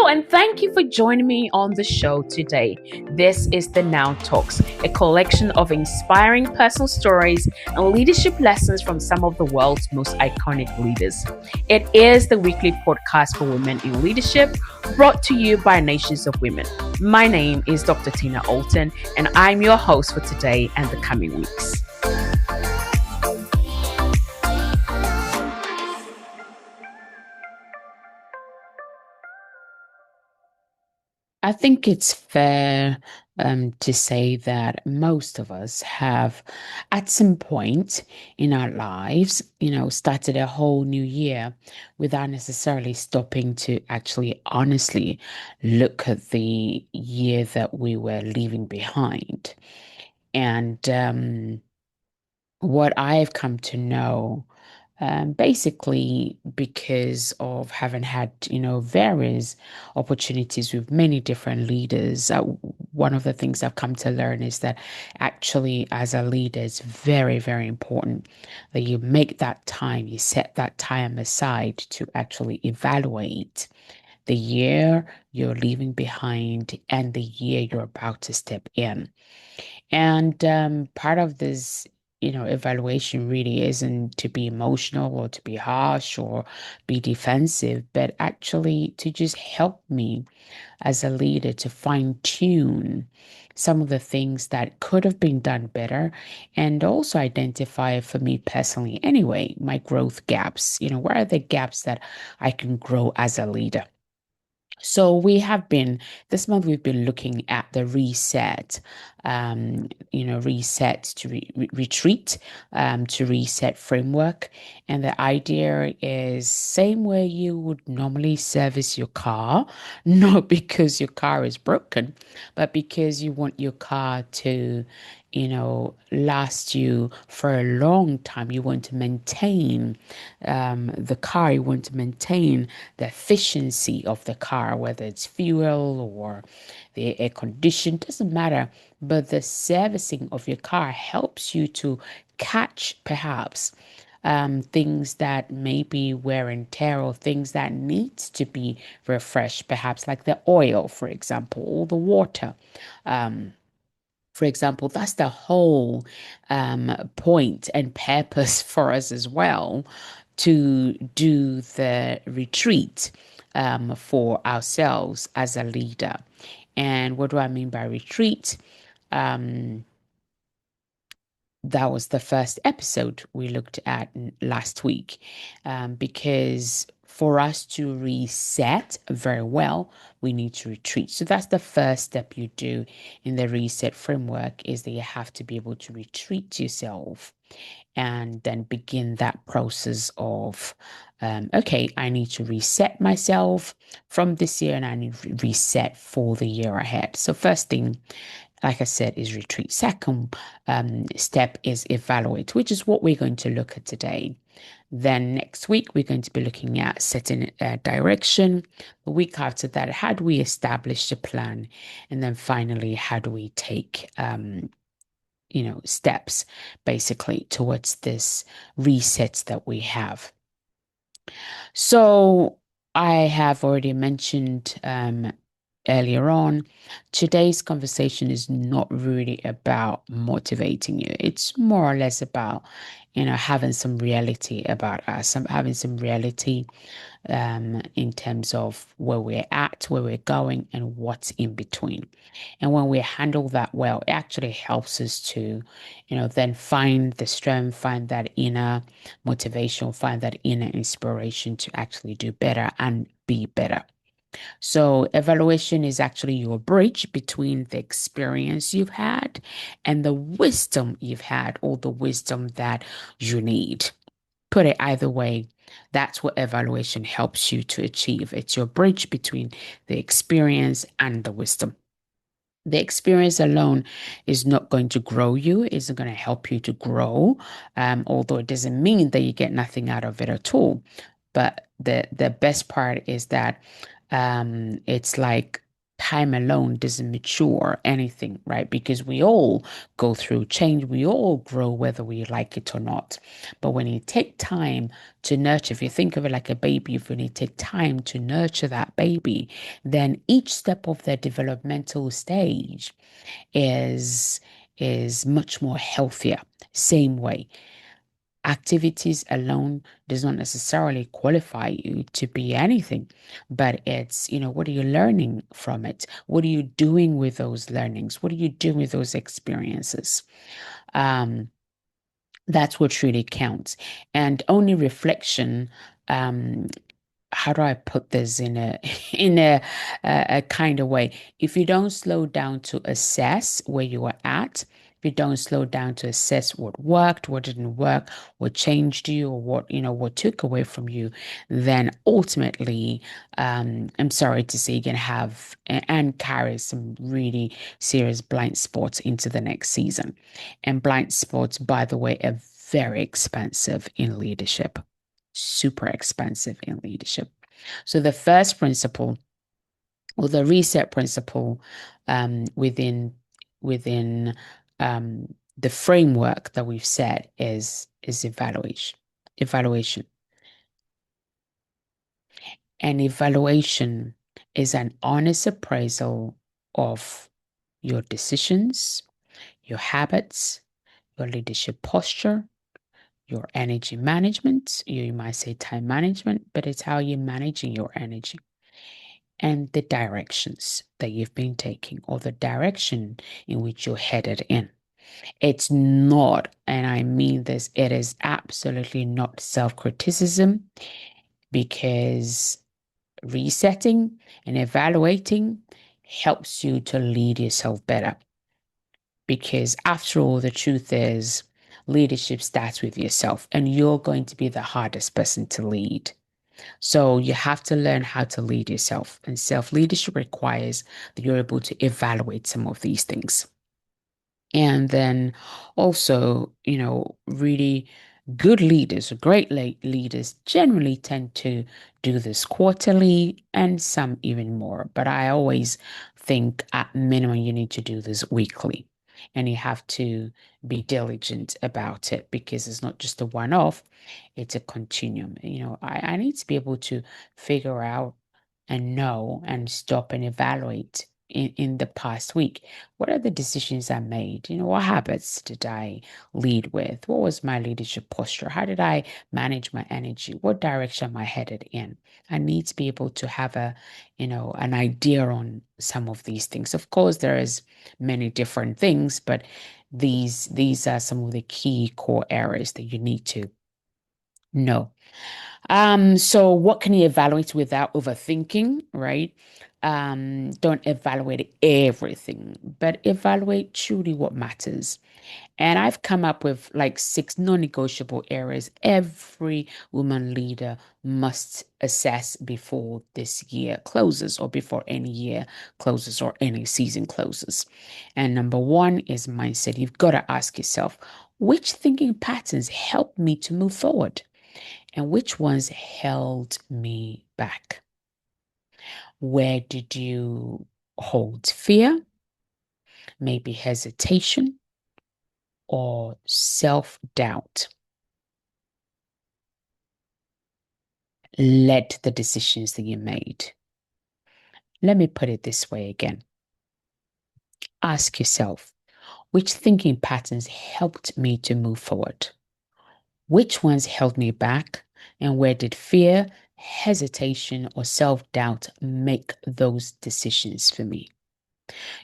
Hello, and thank you for joining me on the show today. This is the Now Talks, a collection of inspiring personal stories and leadership lessons from some of the world's most iconic leaders. It is the weekly podcast for women in leadership, brought to you by Nations of Women. My name is Dr. Tina Alton, and I'm your host for today and the coming weeks. I think it's fair to say that most of us have, at some point in our lives, started a whole new year without necessarily stopping to actually honestly look at the year that we were leaving behind. And what I've come to know, basically because of having had, various opportunities with many different leaders, one of the things I've come to learn is that actually, as a leader, it's very, very important that you make that time, you set that time aside to actually evaluate the year you're leaving behind and the year you're about to step in. And part of this, evaluation really isn't to be emotional or to be harsh or be defensive, but actually to just help me as a leader to fine tune some of the things that could have been done better and also identify for me personally, anyway, my growth gaps. Where are the gaps that I can grow as a leader? So this month we've been looking at the reset to retreat, to reset framework. And the idea is same way you would normally service your car, not because your car is broken, but because you want your car to last you for a long time. You want to maintain the car, you want to maintain the efficiency of the car, whether it's fuel or the air condition, doesn't matter. But the servicing of your car helps you to catch perhaps things that maybe wear and tear or things that needs to be refreshed, perhaps like the oil, for example, or the water. For example, that's the whole point and purpose for us as well to do the retreat for ourselves as a leader. And what do I mean by retreat? Um, that was the first episode we looked at last week, because for us to reset very well, we need to retreat. So that's the first step you do in the reset framework, is that you have to be able to retreat yourself and then begin that process of, okay, I need to reset myself from this year and I need to reset for the year ahead. So first thing, like I said, is retreat. Second step is evaluate, which is what we're going to look at today. Then next week, we're going to be looking at setting direction. The week after that, how do we establish a plan? And then finally, how do we take, steps basically towards this reset that we have? So I have already mentioned earlier on, today's conversation is not really about motivating you. It's more or less about, having some reality about us, having some reality in terms of where we're at, where we're going, and what's in between. And when we handle that well, it actually helps us to, then find the strength, find that inner motivation, find that inner inspiration to actually do better and be better. So, evaluation is actually your bridge between the experience you've had and the wisdom you've had, or the wisdom that you need. Put it either way, that's what evaluation helps you to achieve. It's your bridge between the experience and the wisdom. The experience alone is not going to grow you, isn't going to help you to grow, although it doesn't mean that you get nothing out of it at all. But the best part is that it's like time alone doesn't mature anything, right? Because we all go through change, we all grow whether we like it or not. But when you take time to nurture, if you think of it like a baby, if you take time to nurture that baby, then each step of their developmental stage is is much more healthier. Same way, activities alone does not necessarily qualify you to be anything, but it's, what are you learning from it? What are you doing with those learnings? What are you doing with those experiences? Um, that's what really counts. And only reflection, um, how do I put this in a in a kind of way? If you don't slow down to assess where you are at, if you don't slow down to assess what worked, what didn't work, what changed you, or what took away from you, then ultimately, I'm sorry to say, you can have and carry some really serious blind spots into the next season. And blind spots, by the way, are very expensive in leadership, super expensive in leadership. So the first principle, or the reset principle, within the framework that we've set, is evaluation. Evaluation. And evaluation is an honest appraisal of your decisions, your habits, your leadership posture, your energy management. You might say time management, but it's how you're managing your energy, and the directions that you've been taking, or the direction in which you're headed in. It's not, and I mean this, it is absolutely not self-criticism, because resetting and evaluating helps you to lead yourself better. Because after all, the truth is, leadership starts with yourself, and you're going to be the hardest person to lead. So you have to learn how to lead yourself. And self-leadership requires that you're able to evaluate some of these things. And then also, really good leaders, great leaders generally tend to do this quarterly, and some even more. But I always think at minimum you need to do this weekly. And you have to be diligent about it, because it's not just a one-off, it's a continuum. I need to be able to figure out and know and stop and evaluate in the past week. What are the decisions I made? What habits did I lead with? What was my leadership posture? How did I manage my energy? What direction am I headed in? I need to be able to have an idea on some of these things. Of course, there is many different things, but these are some of the key core areas that you need to know. So what can you evaluate without overthinking, right? Don't evaluate everything, but evaluate truly what matters. And I've come up with like 6 non-negotiable areas every woman leader must assess before this year closes, or before any year closes, or any season closes. And number one is mindset. You've got to ask yourself, which thinking patterns help me to move forward? And which ones held me back? Where did you hold fear, maybe hesitation, or self-doubt led to the decisions that you made? Let me put it this way again. Ask yourself, which thinking patterns helped me to move forward? Which ones held me back? And where did fear, hesitation, or self-doubt make those decisions for me?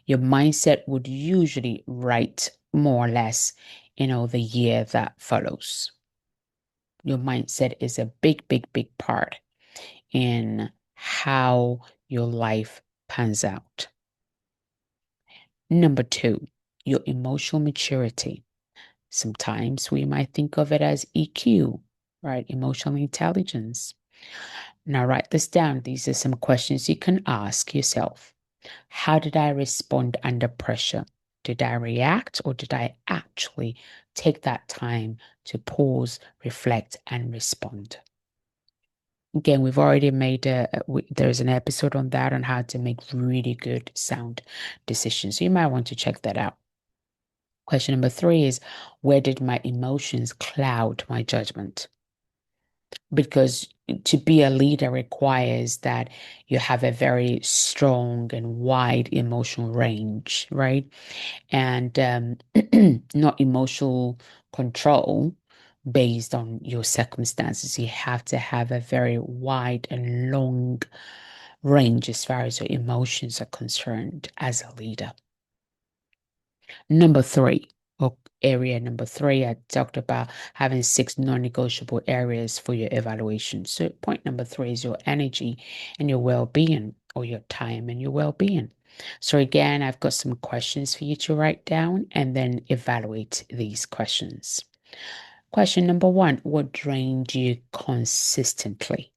Your mindset would usually write more or less, the year that follows. Your mindset is a big, big, big part in how your life pans out. Number two, your emotional maturity. Sometimes we might think of it as EQ, right? Emotional intelligence. Now, write this down. These are some questions you can ask yourself. How did I respond under pressure? Did I react, or did I actually take that time to pause, reflect, and respond? Again, we've already made there's an episode on that on how to make really good sound decisions. So you might want to check that out. Question number three is, where did my emotions cloud my judgment? Because to be a leader requires that you have a very strong and wide emotional range, right? And not emotional control based on your circumstances. You have to have a very wide and long range as far as your emotions are concerned as a leader. Number three, or area number three, I talked about having six non-negotiable areas for your evaluation. So point number three is your energy and your well-being, or your time and your well-being. So again, I've got some questions for you to write down and then evaluate these questions. Question number one, what drained you consistently?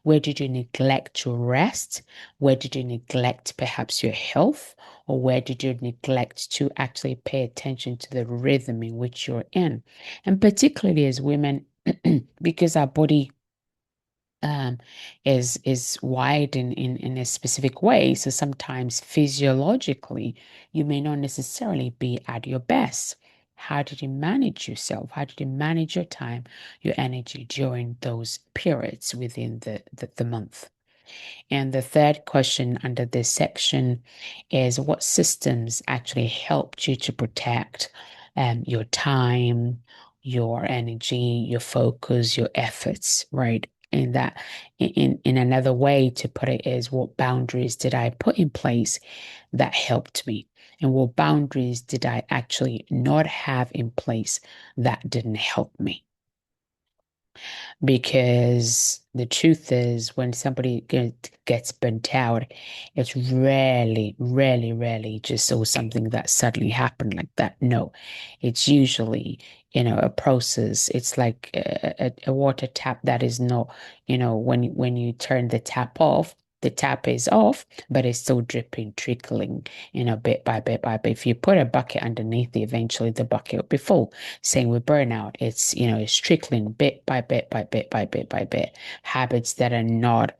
Where did you neglect your rest? Where did you neglect perhaps your health? Or where did you neglect to actually pay attention to the rhythm in which you're in? And particularly as women, because our body is wired in a specific way. So sometimes physiologically, you may not necessarily be at your best. How did you manage yourself? How did you manage your time, your energy during those periods within the month? And the third question under this section is, what systems actually helped you to protect your time, your energy, your focus, your efforts, right? And that in another way to put it is, what boundaries did I put in place that helped me? And what boundaries did I actually not have in place that didn't help me? Because the truth is, when somebody gets burnt out, it's rarely just so something that suddenly happened like that. No, it's usually, a process. It's like a water tap that is not, when you turn the tap off, the tap is off, but it's still dripping, trickling, bit by bit by bit. If you put a bucket underneath it, eventually the bucket will be full. Same with burnout. It's trickling bit by bit by bit by bit by bit. Habits that are not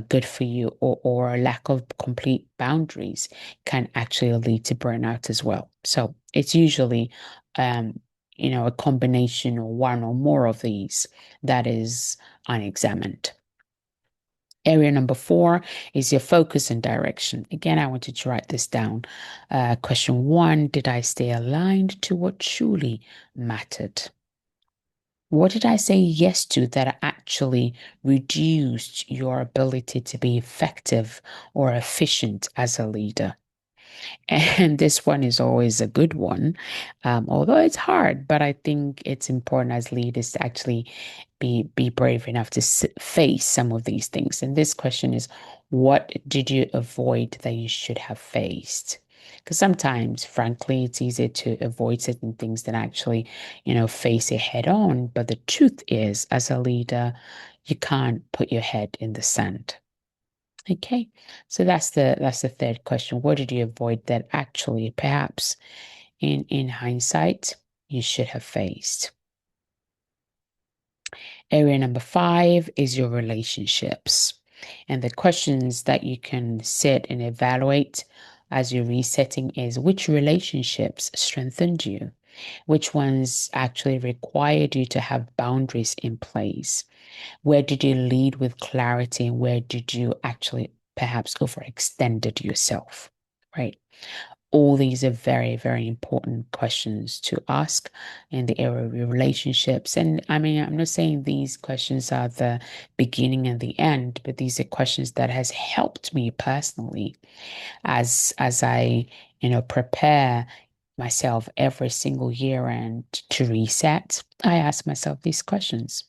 good for you, or a lack of complete boundaries can actually lead to burnout as well. So it's usually, a combination or one or more of these that is unexamined. Area number four is your focus and direction. Again, I wanted to write this down. Question one, did I stay aligned to what truly mattered? What did I say yes to that actually reduced your ability to be effective or efficient as a leader? And this one is always a good one, although it's hard, but I think it's important as leaders to actually be brave enough to face some of these things. And this question is, what did you avoid that you should have faced? Because sometimes, frankly, it's easier to avoid certain things than actually, face it head on. But the truth is, as a leader, you can't put your head in the sand. Okay, so that's the third question. What did you avoid that actually, perhaps in hindsight, you should have faced? Area number five is your relationships. And the questions that you can sit and evaluate as you're resetting is, which relationships strengthened you? Which ones actually required you to have boundaries in place? Where did you lead with clarity, and where did you actually perhaps overextended yourself? Right? All these are very, very important questions to ask in the area of your relationships. And I mean, I'm not saying these questions are the beginning and the end, but these are questions that has helped me personally as I, prepare myself every single year and to reset. I ask myself these questions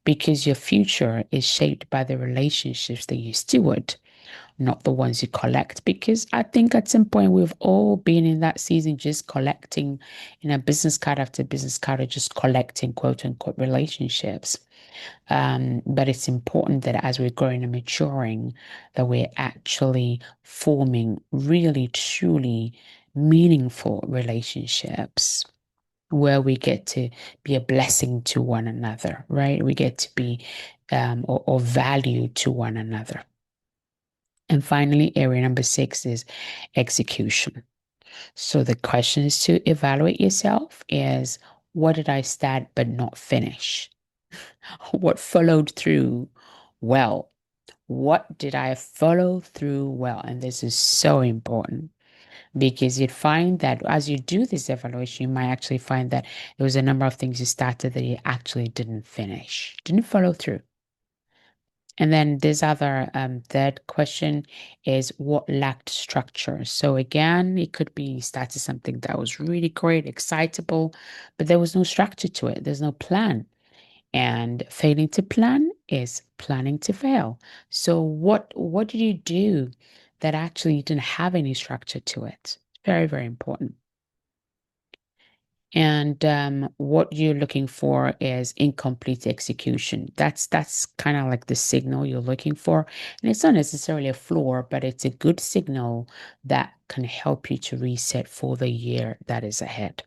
because your future is shaped by the relationships that you steward, not the ones you collect. Because I think at some point we've all been in that season just collecting, business card after business card, or just collecting quote unquote relationships. But it's important that as we're growing and maturing, that we're actually forming really, truly meaningful relationships. where we get to be a blessing to one another, right? We get to be or value to one another. And finally, area number six is execution. So the questions to evaluate yourself is, what did I start but not finish? What followed through well? What did I follow through well? And this is so important because you'd find that as you do this evaluation, you might actually find that there was a number of things you started that you actually didn't finish, didn't follow through. And then this other third question is what lacked structure. So again, it could be started something that was really great, excitable, but there was no structure to it. There's no plan. And failing to plan is planning to fail. So what did you do that actually didn't have any structure to it? Very, very important. And what you're looking for is incomplete execution. That's kind of like the signal you're looking for. And it's not necessarily a flaw, but it's a good signal that can help you to reset for the year that is ahead.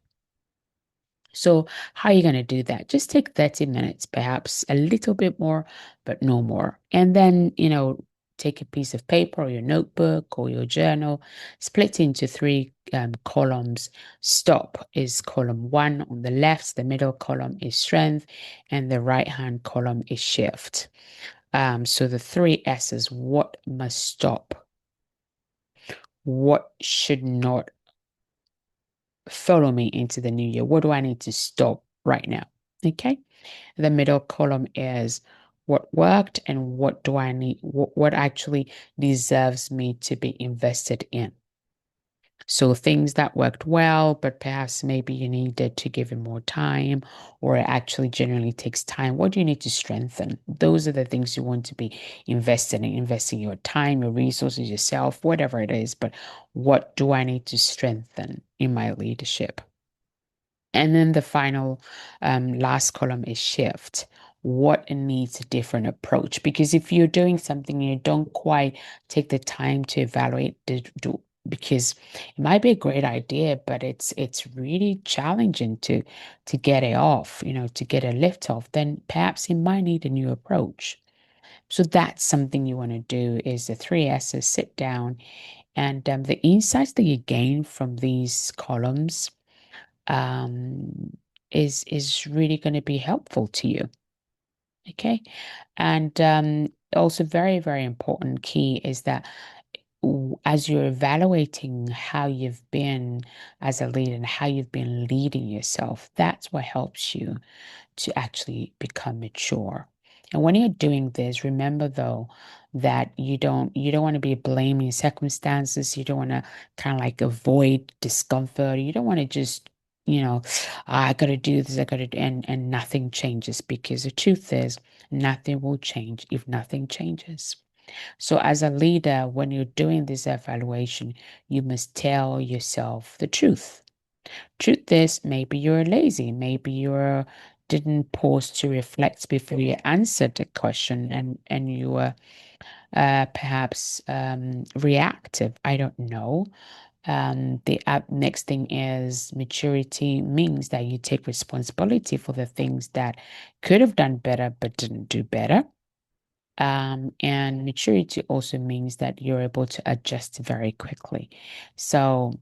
So how are you going to do that? Just take 30 minutes, perhaps a little bit more, but no more. And then, take a piece of paper or your notebook or your journal, split into three columns. Stop is column one on the left, the middle column is strength, and the right-hand column is shift. So the three S's, what must stop? What should not follow me into the new year? What do I need to stop right now? Okay. The middle column is what worked and what do I need, what actually deserves me to be invested in. So things that worked well, but perhaps maybe you needed to give it more time, or it actually generally takes time. What do you need to strengthen? Those are the things you want to be invested in, investing your time, your resources, yourself, whatever it is. But what do I need to strengthen in my leadership? And then the final last column is shift. What needs a different approach? Because if you're doing something and you don't quite take the time to evaluate, because it might be a great idea, but it's really challenging to get it off, to get a lift off, then perhaps it might need a new approach. So that's something you want to do is the three S's, sit down and the insights that you gain from these columns um, is really going to be helpful to you. Okay. And also very, very important key is that as you're evaluating how you've been as a leader and how you've been leading yourself, that's what helps you to actually become mature. And when you're doing this, remember though that you don't want to be blaming circumstances. You don't want to kind of like avoid discomfort. You don't want to just, I gotta do this, I gotta do, and nothing changes because the truth is nothing will change if nothing changes. So as a leader, when you're doing this evaluation, you must tell yourself the truth. Truth is, maybe you're lazy, maybe you're didn't pause to reflect before you answered the question, and you were perhaps reactive. I don't know. The next thing is maturity means that you take responsibility for the things that could have done better but didn't do better. And maturity also means that you're able to adjust very quickly. So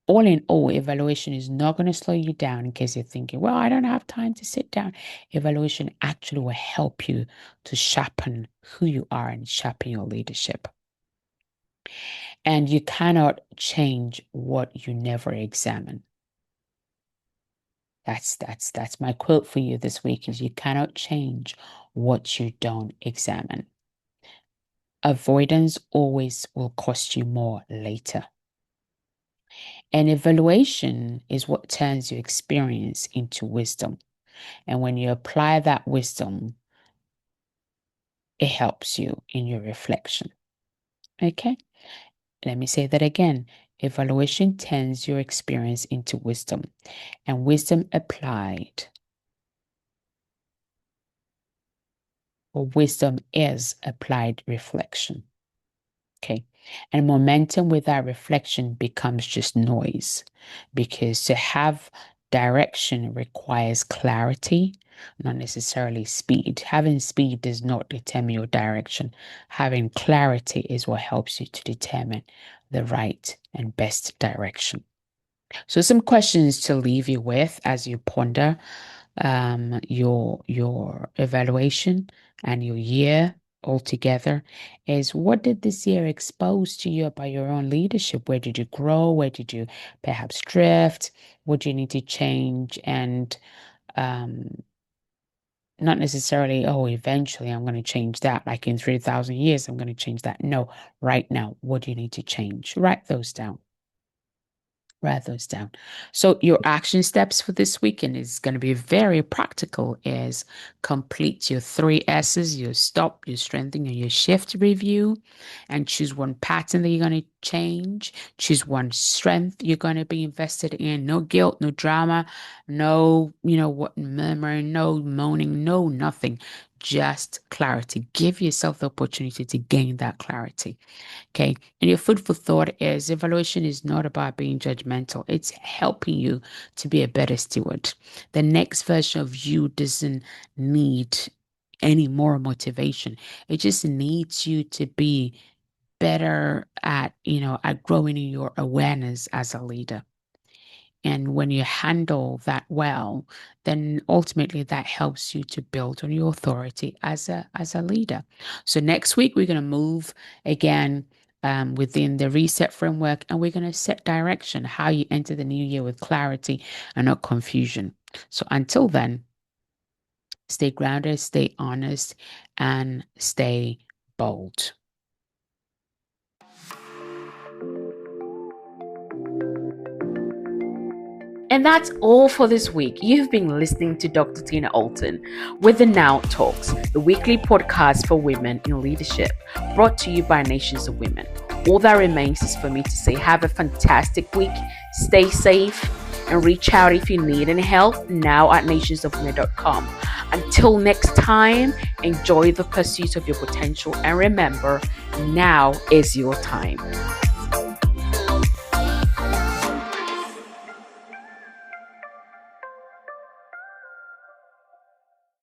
all in all, evaluation is not going to slow you down in case you're thinking, well, I don't have time to sit down. Evaluation actually will help you to sharpen who you are and sharpen your leadership. And you cannot change what you never examine. That's my quote for you this week is you cannot change what you don't examine. Avoidance always will cost you more later. And evaluation is what turns your experience into wisdom. And when you apply that wisdom, it helps you in your reflection. Okay? Let me say that again. Evaluation turns your experience into wisdom, and wisdom applied, or wisdom is applied reflection. Okay. And momentum without reflection becomes just noise because to have Direction requires clarity, not necessarily speed. Having speed does not determine your direction. Having clarity is what helps you to determine the right and best direction. So some questions to leave you with as you ponder your evaluation and your year altogether is, what did this year expose to you about your own leadership? Where did you grow? Where did you perhaps drift? What do you need to change? And um, not necessarily, oh, eventually I'm going to change that. Like in 3,000 years, I'm going to change that. No, right now, what do you need to change? Write those down. Write those down. So your action steps for this weekend is going to be very practical, is complete your 3 S's, your stop, your strengthen, and your shift review, and choose one pattern that you're going to change. Choose one strength you're going to be invested in. No guilt, no drama, no, what, murmuring, no moaning, no nothing. Just clarity. Give yourself the opportunity to gain that clarity. Okay. And your food for thought is, evaluation is not about being judgmental. It's helping you to be a better steward. The next version of you doesn't need any more motivation. It just needs you to be better at growing in your awareness as a leader. And when you handle that well, then ultimately that helps you to build on your authority as a leader. So next week we're going to move again within the reset framework, and we're going to set direction, how you enter the new year with clarity and not confusion. So until then, stay grounded, stay honest, and stay bold. And that's all for this week. You've been listening to Dr. Tina Alton with the Now Talks, the weekly podcast for women in leadership, brought to you by Nations of Women. All that remains is for me to say, have a fantastic week, stay safe, and reach out if you need any help now at nationsofwomen.com. Until next time, enjoy the pursuit of your potential, and remember, now is your time.